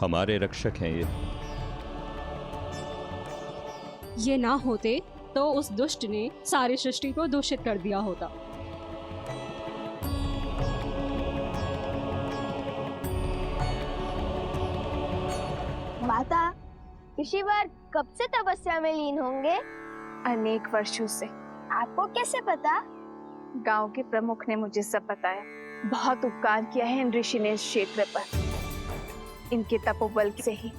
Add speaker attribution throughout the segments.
Speaker 1: हमारे रक्षक हैं
Speaker 2: ये ना होते तो उस दुष्ट ने सारी सृष्टि को दूषित कर दिया होता।
Speaker 3: माता, ऋषिवर कब से तपस्या में लीन होंगे?
Speaker 4: अनेक वर्षों से।
Speaker 3: आपको कैसे पता?
Speaker 4: गांव के प्रमुख ने मुझे सब बताया। बहुत उपकार किया है इन ऋषि ने इस क्षेत्र पर। इनके तपोबल से ही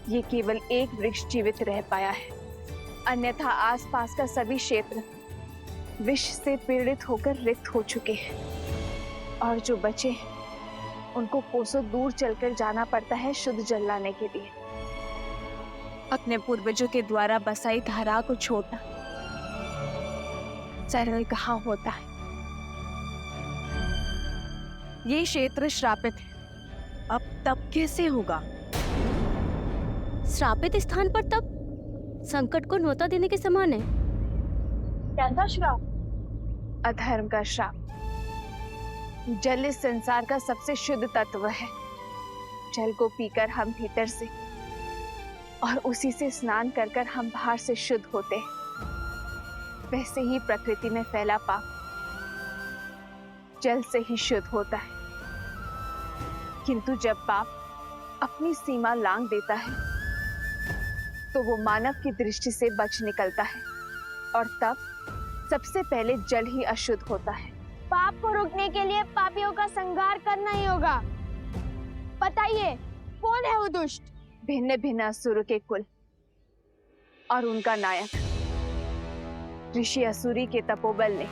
Speaker 4: ये केवल एक वृक्ष जीवित रह पाया है, अन्यथा आसपास का सभी क्षेत्र विष से पीड़ित होकर रिक्त हो चुके हैं और जो बचे हैं उनको कोसों दूर चलकर जाना पड़ता है शुद्ध जल लाने के लिए। अपने पूर्वजों के द्वारा बसाई धारा को छोड़ना सरल कहाँ होता है। ये क्षेत्र श्रापित है, अब तप कैसे होगा?
Speaker 5: श्रापित स्थान पर तप संकट को न्योता देने के समान है।
Speaker 3: क्या था श्राप?
Speaker 4: अधर्म का श्राप। जल इस संसार का सबसे शुद्ध तत्व है। जल को पीकर हम भीतर से और उसी से स्नान कर कर हम बाहर से शुद्ध होते हैं। वैसे ही प्रकृति में फैला पाप जल से ही शुद्ध होता है, किंतु जब पाप अपनी सीमा लांघ देता है तो वो मानव की दृष्टि से बच निकलता है और तब सबसे पहले जल ही अशुद्ध होता है।
Speaker 3: पाप को रोकने के लिए पापियों का संहार करना ही होगा। बताइए, कौन है वो दुष्ट?
Speaker 4: भिन्न भिन्न असुरों के कुल और उनका नायक ऋषि असुरी के तपोबल ने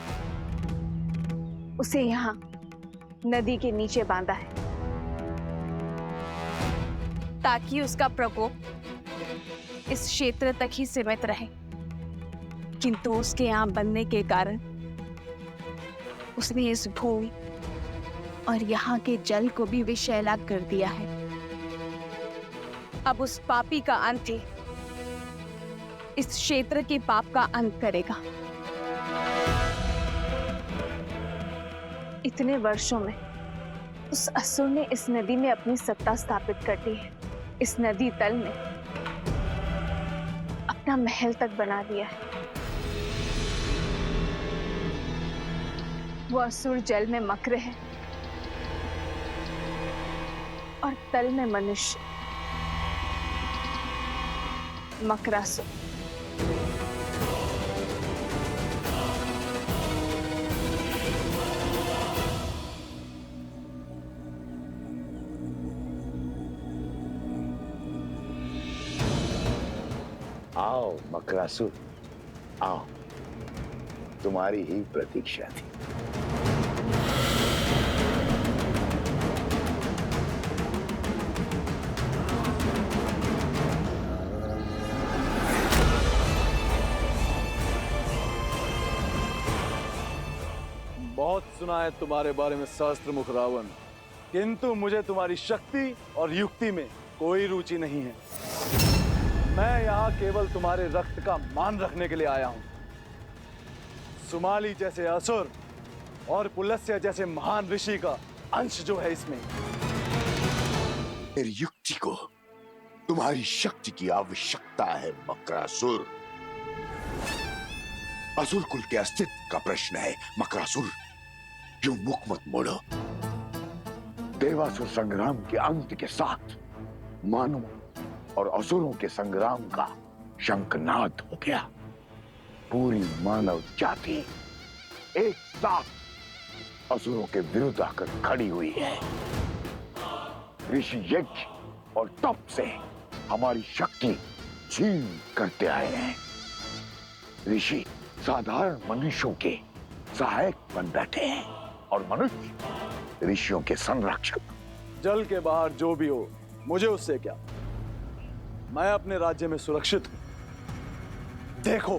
Speaker 4: उसे यहाँ नदी के नीचे बांधा है ताकि उसका प्रकोप इस क्षेत्र तक ही सीमित रहे, किंतु उसके यहाँ बनने के कारण उसने इस भूमि और यहाँ के जल को भी विषैला कर दिया है। अब उस पापी का अंत ही इस क्षेत्र के पाप का अंत करेगा। इतने वर्षों में उस असुर ने इस नदी में अपनी सत्ता स्थापित कर दी है। इस नदी तल में अपना महल तक बना दिया है। वो असुर जल में मक्र है और तल में मनुष्य मकरासुर।
Speaker 6: आओ मकरासुर, आओ, तुम्हारी ही प्रतीक्षा थी।
Speaker 7: बहुत सुना है तुम्हारे बारे में सहस्त्र मुख रावण, किंतु मुझे तुम्हारी शक्ति और युक्ति में कोई रुचि नहीं है। मैं यहाँ केवल तुम्हारे रक्त का मान रखने के लिए आया हूँ। सुमाली जैसे असुर और पुलस्त्य जैसे महान ऋषि का अंश जो है इसमें।
Speaker 6: मेरी युक्ति को तुम्हारी शक्ति की आवश्यकता है मकरासुर। असुर कुल के अस्तित्व का प्रश्न है मकरासुर। यूं मुख मत मोड़ो। देवासुर संग्राम के अंत के साथ मानवों और असुरों के संग्राम का शंखनाद हो गया। पूरी मानव जाति एक साथ असुरों के विरुद्ध आकर खड़ी हुई है। ऋषि यज्ञ और तप से हमारी शक्ति छीन करते आए हैं। ऋषि साधारण मनुष्यों के सहायक बन बैठे हैं और मनुष्य ऋषियों के संरक्षक।
Speaker 7: जल के बाहर जो भी हो, मुझे उससे क्या। मैं अपने राज्य में सुरक्षित हूं। देखो,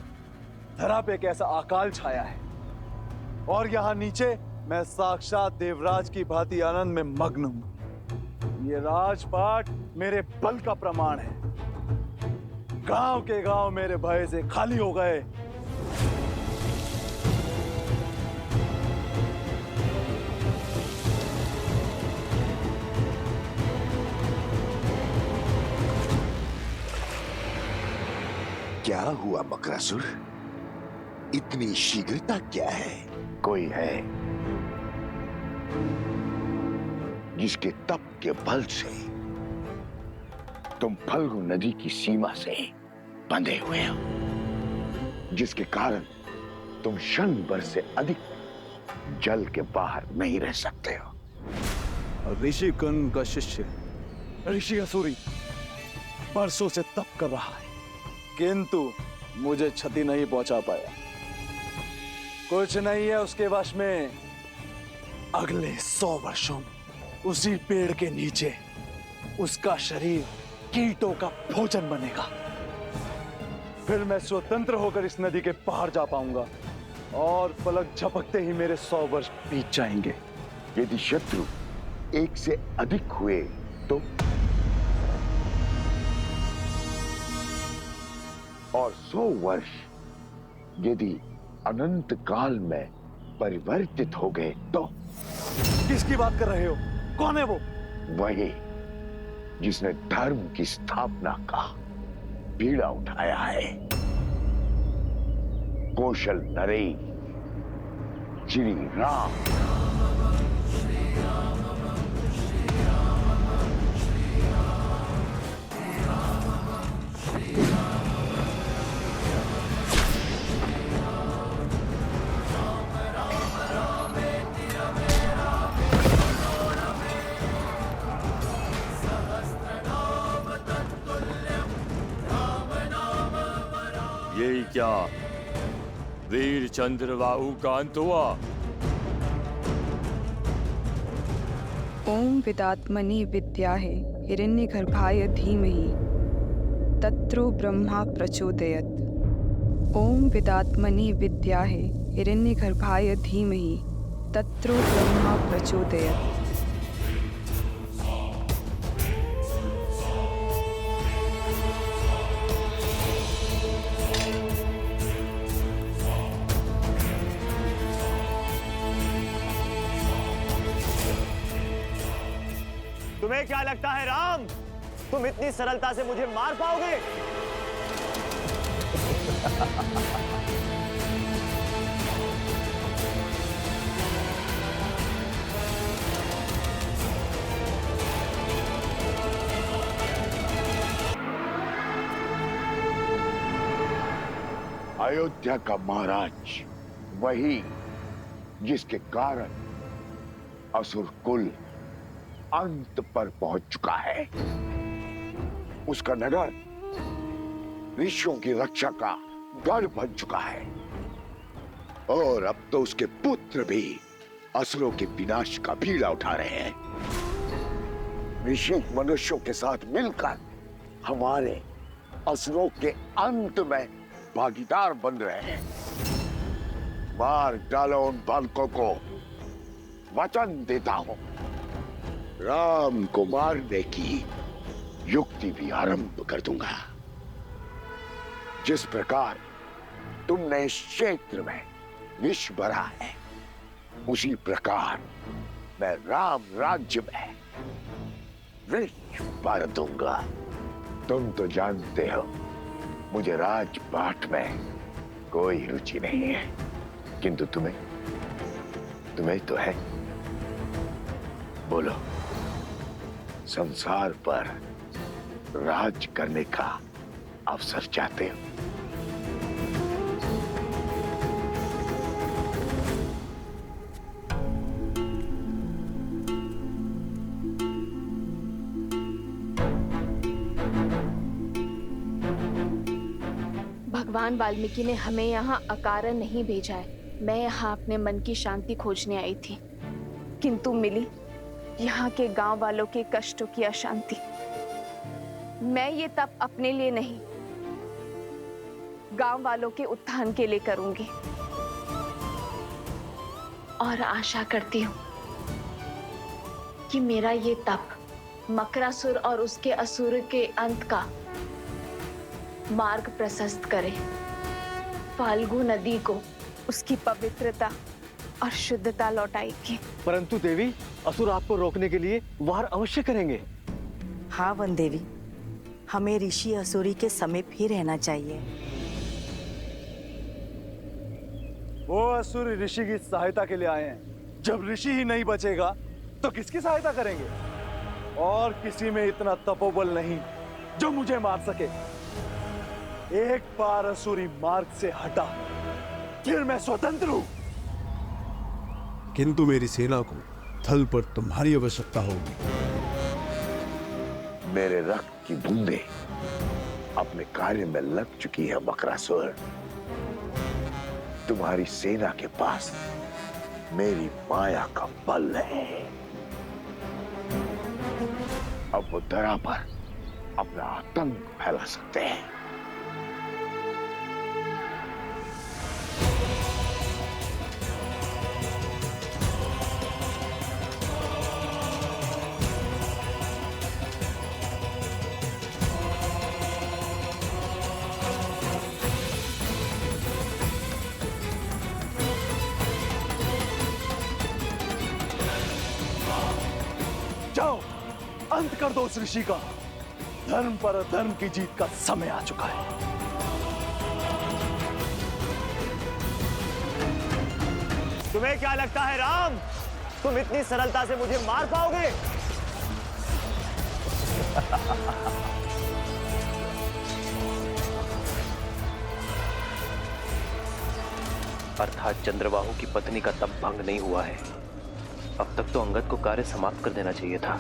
Speaker 7: धरा पे कैसा अकाल छाया है और यहाँ नीचे मैं साक्षात देवराज की भांति आनंद में मग्न हूं। ये राजपाट मेरे बल का प्रमाण है। गांव के गांव मेरे भय से खाली हो गए।
Speaker 6: क्या हुआ मकरासुर? इतनी शीघ्रता क्या है? कोई है जिसके तप के बल से तुम फल्गु नदी की सीमा से बंधे हुए हो, जिसके कारण तुम क्षण भर से अधिक जल के बाहर नहीं रह सकते हो।
Speaker 7: ऋषि कुंड का शिष्य ऋषि असूरी परसों से तप कर रहा है, किंतु मुझे क्षति नहीं पहुंचा पाया। कुछ नहीं है उसके वश में। अगले 100 वर्षों में उसी पेड़ के नीचे उसका शरीर कीटों का भोजन बनेगा। फिर मैं स्वतंत्र होकर इस नदी के पार जा पाऊंगा और पलक झपकते ही मेरे 100 वर्ष बीत जाएंगे।
Speaker 6: यदि शत्रु एक से अधिक हुए तो, और 100 वर्ष यदि अनंत काल में परिवर्तित हो गए तो।
Speaker 7: किसकी बात कर रहे हो? कौन है वो?
Speaker 6: वही जिसने धर्म की स्थापना का बीड़ा उठाया है, कौशल नरेश श्री राम।
Speaker 1: यही क्या वीर चंद्रबाहु का अंत हुआ?
Speaker 8: ओम विदात्मनि विद्याहे हिरण्यगर्भाय धीमहि तत्रो ब्रह्मा प्रचोदयत्। ओम विदात्मनि विद्याहे हिरण्यगर्भाय धीमहि तत्रो ब्रह्मा प्रचोदयत्।
Speaker 9: तुम्हें क्या लगता है राम, तुम इतनी सरलता से मुझे मार पाओगे?
Speaker 6: अयोध्या का महाराज वही जिसके कारण असुर कुल अंत पर पहुंच चुका है। उसका नगर ऋषियों की रक्षा का गढ़ बन चुका है, और अब तो उसके पुत्र भी असुरों के विनाश का बीड़ा उठा रहे हैं। ऋषि मनुष्यों के साथ मिलकर हमारे असुरों के अंत में भागीदार बन रहे हैं। मार डालो उन बालकों को, वचन देता हूं राम को मारने की युक्ति भी आरंभ कर दूंगा। जिस प्रकार तुमने इस क्षेत्र में विष भरा है, उसी प्रकार मैं राम राज्य में विष भर दूंगा। तुम तो जानते हो मुझे राजपाट में कोई रुचि नहीं है, किंतु तुम्हें तो है। बोलो, संसार पर राज करने का अवसर चाहते हो?
Speaker 4: भगवान वाल्मीकि ने हमें यहाँ अकारण नहीं भेजा है। मैं यहाँ अपने मन की शांति खोजने आई थी, किंतु मिली यहाँ के गांव वालों के कष्टों की अशांति। मैं ये तप अपने लिए नहीं, गांव वालों के उत्थान के लिए करूंगी, और आशा करती हूँ कि मेरा ये तप मकरासुर और उसके असुर के अंत का मार्ग प्रशस्त करे, फाल्गु नदी को उसकी पवित्रता और शुद्धता लौटाएगी।
Speaker 9: परंतु देवी, असुर आपको रोकने के लिए वार अवश्य करेंगे।
Speaker 10: हाँ वन देवी, हमें ऋषि असुरी के समीप ही रहना चाहिए।
Speaker 7: वो असुर ऋषि की सहायता के लिए आए हैं। जब ऋषि ही नहीं बचेगा तो किसकी सहायता करेंगे? और किसी में इतना तपोबल नहीं जो मुझे मार सके। एक बार असुरी मार्ग से हटा फिर मैं स्वतंत्र हूं।
Speaker 10: किंतु मेरी सेना को थल पर तुम्हारी आवश्यकता होगी।
Speaker 6: मेरे रक्त की बूंदें अपने कार्य में लग चुकी है बकरासुर। तुम्हारी सेना के पास मेरी माया का बल है। अब वो धरा पर अपना आतंक फैला सकते हैं।
Speaker 7: जाओ, अंत कर दो उस ऋषि का। धर्म पर अधर्म की जीत का समय आ चुका है।
Speaker 9: तुम्हें क्या लगता है राम, तुम इतनी सरलता से मुझे मार पाओगे?
Speaker 11: अर्थात चंद्रबाहु की पत्नी का तप भंग नहीं हुआ है। अब तक तो अंगद को कार्य समाप्त कर देना चाहिए था।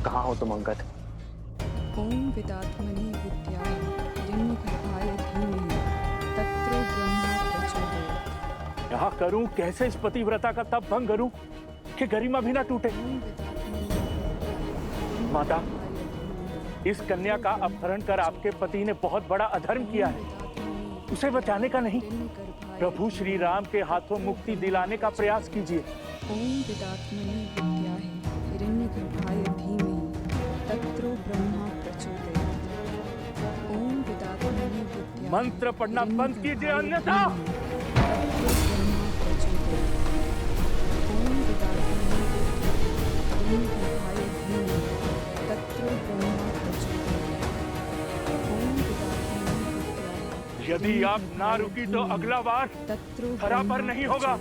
Speaker 11: कहाँ हो तुम अंगद?
Speaker 8: ओम विदात्मनि विद्याय हिरण्यगर्भाय धीमहि तत्रो ब्रह्मा प्रचोदयात्।
Speaker 12: क्या करूं, कैसे इस पतिव्रता का तप भंग करूं कि गरिमा भी ना टूटे? माता, इस कन्या का अपहरण कर आपके पति ने बहुत बड़ा अधर्म किया है। उसे बचाने का नहीं, प्रभु श्री राम के हाथों मुक्ति दिलाने का प्रयास कीजिए।
Speaker 8: ओम विदात्मनि विद्याय हिरण्यगर्भाय धीमहि तत्रो ब्रह्मा प्रचोदयात्। ओम विदात्मनि विद्याय
Speaker 12: मंत्र पढ़ना बंद कीजिए, अन्यथा
Speaker 8: तत्रो ब्रह्मा प्रचोदयात्। ओम विदात्मनि विद्याय हिरण्यगर्भाय धीमहि तत्रो ब्रह्मा प्रचोदयात्। ओम विदात्मनि विद्याय।
Speaker 12: यदि आप ना रुकी तो अगला बार धरा पर नहीं होगा।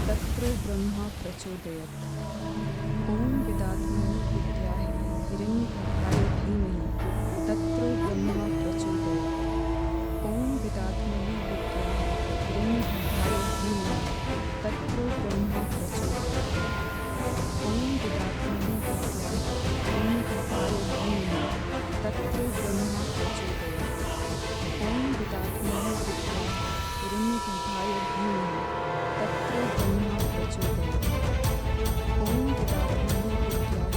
Speaker 8: तत्रो ब्रह्मा प्रचोदयात्। ओम विदात्मनि विद्याय हिरण्यगर्भाय धीमहि तत्रो ब्रह्मा प्रचोदयात्। ओम विदात्मनि विद्याय हिरण्यगर्भाय धीमहि तत्रो ब्रह्मा प्रचोदयात्। ओम विदात्मनि विद्याय हिरण्यगर्भाय धीमहि तत्रो ब्रह्मा प्रचोदयात्। ओम विदात्मनि विद्याय हिरण्यगर्भाय धीमहि तत्रो ब्रह्मा प्रचोदयात्। ओम विदात्मनि विद्याय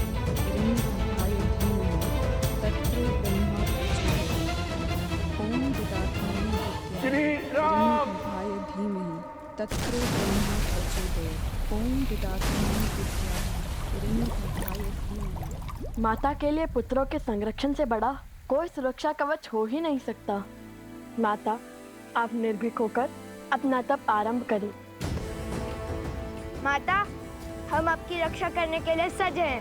Speaker 8: हिरण्यगर्भाय धीमहि तत्रो ब्रह्मा प्रचोदयात्। ओम विदात्मनि विद्याय
Speaker 12: श्री राम
Speaker 8: हिरण्यगर्भाय धीमहि तत्रो ब्रह्मा प्रचोदयात्। ओम विदात्मनि विद्याय हिरण्यगर्भाय धीमहि।
Speaker 3: माता के लिए पुत्रों के संरक्षण से बड़ा कोई सुरक्षा कवच हो ही नहीं सकता। माता, आप निर्भीक होकर अपना तप आरंभ करें। माता, हम आपकी रक्षा करने के लिए सज हैं।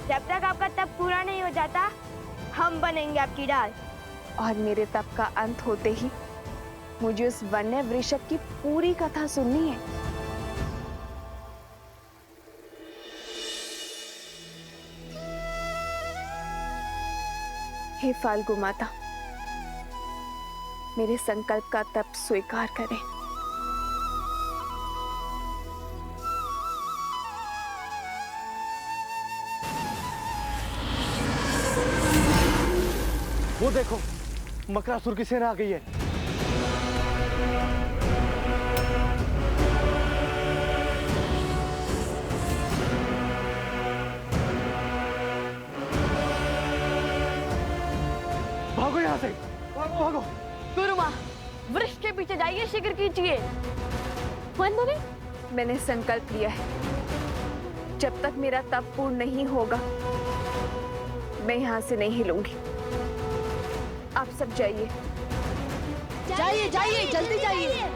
Speaker 3: जब तक आपका तप पूरा नहीं हो जाता, हम बनेंगे आपकी ढाल।
Speaker 4: और मेरे तप का अंत होते ही मुझे उस वन्य वृषभ की पूरी कथा सुननी है। हे फाल्गु माता, मेरे संकल्प का तप स्वीकार करें।
Speaker 7: वो देखो, मकरासुर की सेना आ गई है। भागो यहाँ से, भागो भागो।
Speaker 3: गुरुमा, वृक्ष के पीछे जाइए, शीघ्र कीजिए।
Speaker 4: मैंने संकल्प लिया है, जब तक मेरा तप पूर्ण नहीं होगा मैं यहाँ से नहीं हिलूंगी। आप सब जाइए।
Speaker 3: जाइए जाइए, जल्दी जाइए।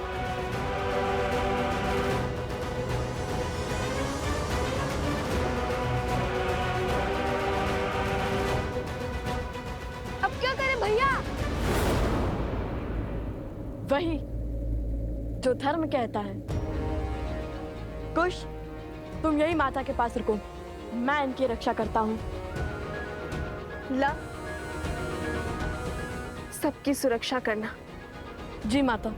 Speaker 3: धर्म कहता है। कुश, तुम यही माता के पास रुको, मैं इनकी रक्षा करता हूँ।
Speaker 4: ला, सबकी सुरक्षा करना।
Speaker 3: जी माता।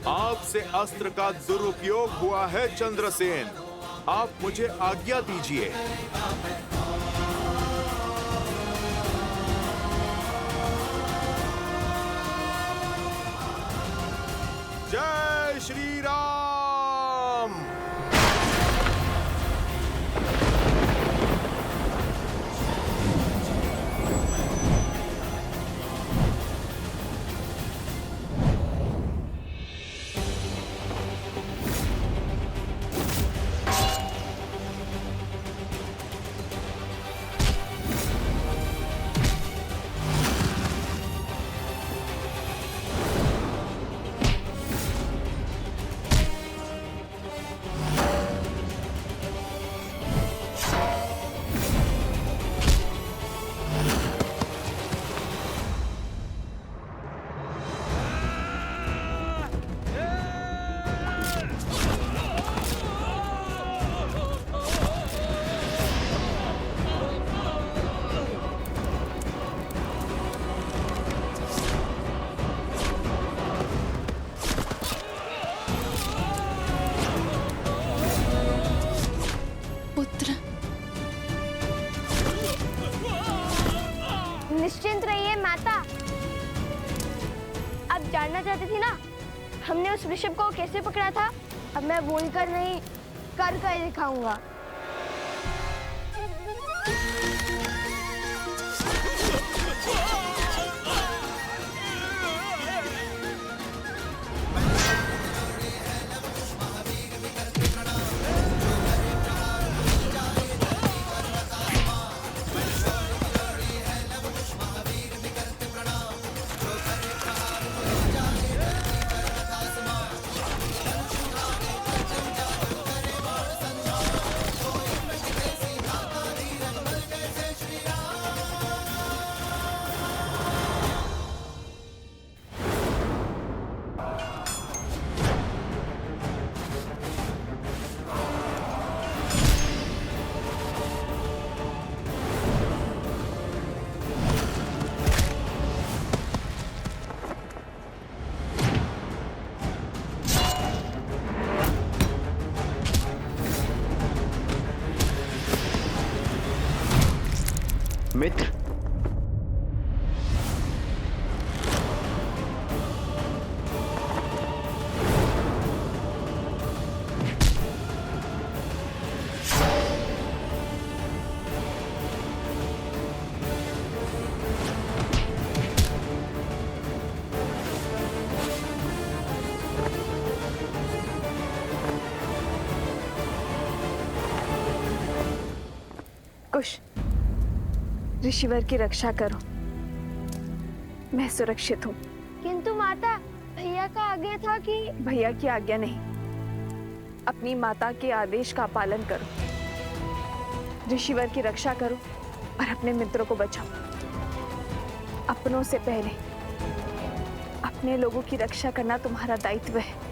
Speaker 13: आपसे अस्त्र का दुरुपयोग हुआ है चंद्रसेन, आप मुझे आज्ञा दीजिए। जय श्री राम।
Speaker 14: निश्चिंत रहिए माता। अब जानना चाहती थी ना हमने उस ऋषभ को कैसे पकड़ा था, अब मैं बोलकर नहीं कर दिखाऊंगा।
Speaker 11: मित्र,
Speaker 4: कुश, ऋषिवर की रक्षा करो, मैं सुरक्षित हूँ।
Speaker 14: किंतु माता, भैया का आज्ञा था कि।
Speaker 4: भैया की आज्ञा नहीं, अपनी माता के आदेश का पालन करो, ऋषिवर की रक्षा करो और अपने मित्रों को बचाओ। अपनों से पहले अपने लोगों की रक्षा करना तुम्हारा दायित्व है।